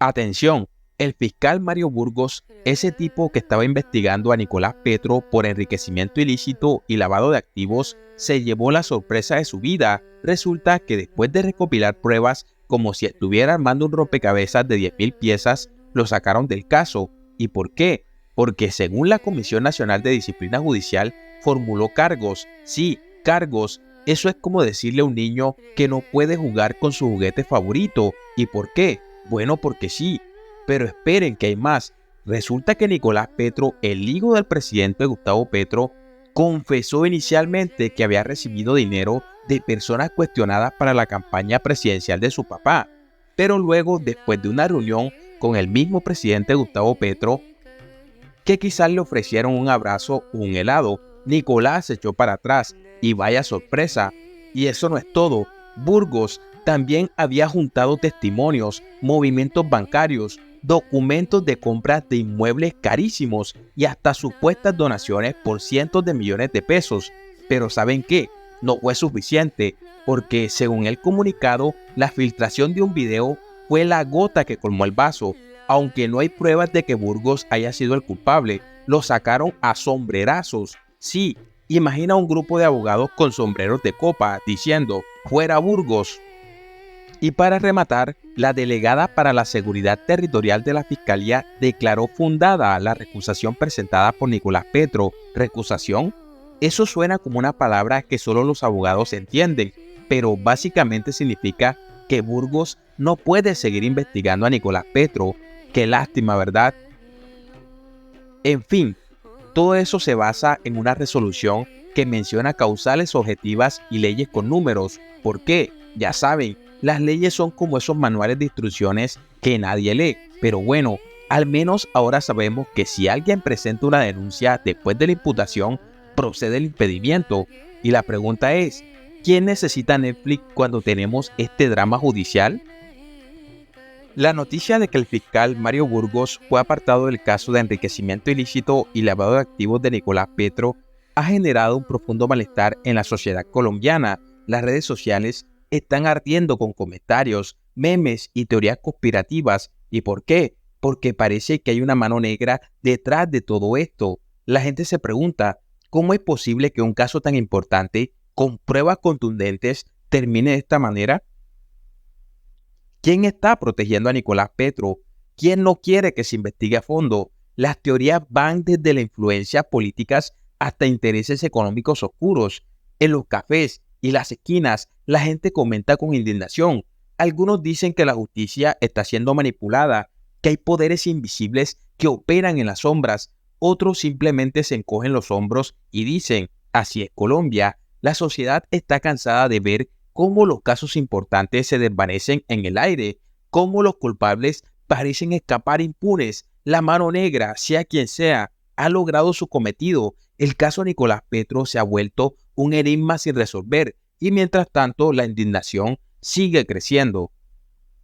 Atención, el fiscal Mario Burgos, ese tipo que estaba investigando a Nicolás Petro por enriquecimiento ilícito y lavado de activos, se llevó la sorpresa de su vida. Resulta que después de recopilar pruebas como si estuviera armando un rompecabezas de 10.000 piezas, lo sacaron del caso. ¿Y por qué? Porque según la Comisión Nacional de Disciplina Judicial, formuló cargos. Sí, cargos. Eso es como decirle a un niño que no puede jugar con su juguete favorito. ¿Y por qué? Bueno, porque sí, pero esperen que hay más. Resulta que Nicolás Petro, el hijo del presidente Gustavo Petro, confesó inicialmente que había recibido dinero de personas cuestionadas para la campaña presidencial de su papá. Pero luego, después de una reunión con el mismo presidente Gustavo Petro, que quizás le ofrecieron un abrazo o un helado, Nicolás se echó para atrás y vaya sorpresa. Y eso no es todo. Burgos también había juntado testimonios, movimientos bancarios, documentos de compras de inmuebles carísimos y hasta supuestas donaciones por cientos de millones de pesos. Pero ¿saben qué? No fue suficiente, porque según el comunicado, la filtración de un video fue la gota que colmó el vaso. Aunque no hay pruebas de que Burgos haya sido el culpable, lo sacaron a sombrerazos. Sí, imagina un grupo de abogados con sombreros de copa diciendo, ¡fuera Burgos! Y para rematar, la delegada para la Seguridad Territorial de la Fiscalía declaró fundada la recusación presentada por Nicolás Petro. ¿Recusación? Eso suena como una palabra que solo los abogados entienden, pero básicamente significa que Burgos no puede seguir investigando a Nicolás Petro. Qué lástima, ¿verdad? En fin, todo eso se basa en una resolución que menciona causales objetivas y leyes con números. ¿Por qué? Ya saben, las leyes son como esos manuales de instrucciones que nadie lee. Pero bueno, al menos ahora sabemos que si alguien presenta una denuncia después de la imputación, procede el impedimento. Y la pregunta es, ¿quién necesita Netflix cuando tenemos este drama judicial? La noticia de que el fiscal Mario Burgos fue apartado del caso de enriquecimiento ilícito y lavado de activos de Nicolás Petro ha generado un profundo malestar en la sociedad colombiana. Las redes sociales están ardiendo con comentarios, memes y teorías conspirativas. ¿Y por qué? Porque parece que hay una mano negra detrás de todo esto. La gente se pregunta, ¿cómo es posible que un caso tan importante, con pruebas contundentes, termine de esta manera? ¿Quién está protegiendo a Nicolás Petro? ¿Quién no quiere que se investigue a fondo? Las teorías van desde la influencia políticas hasta intereses económicos oscuros. En los cafés y las esquinas, la gente comenta con indignación. Algunos dicen que la justicia está siendo manipulada, que hay poderes invisibles que operan en las sombras. Otros simplemente se encogen los hombros y dicen, así es Colombia. La sociedad está cansada de ver cómo los casos importantes se desvanecen en el aire, cómo los culpables parecen escapar impunes. La mano negra, sea quien sea, ha logrado su cometido. El caso Nicolás Petro se ha vuelto un enigma sin resolver y mientras tanto la indignación sigue creciendo.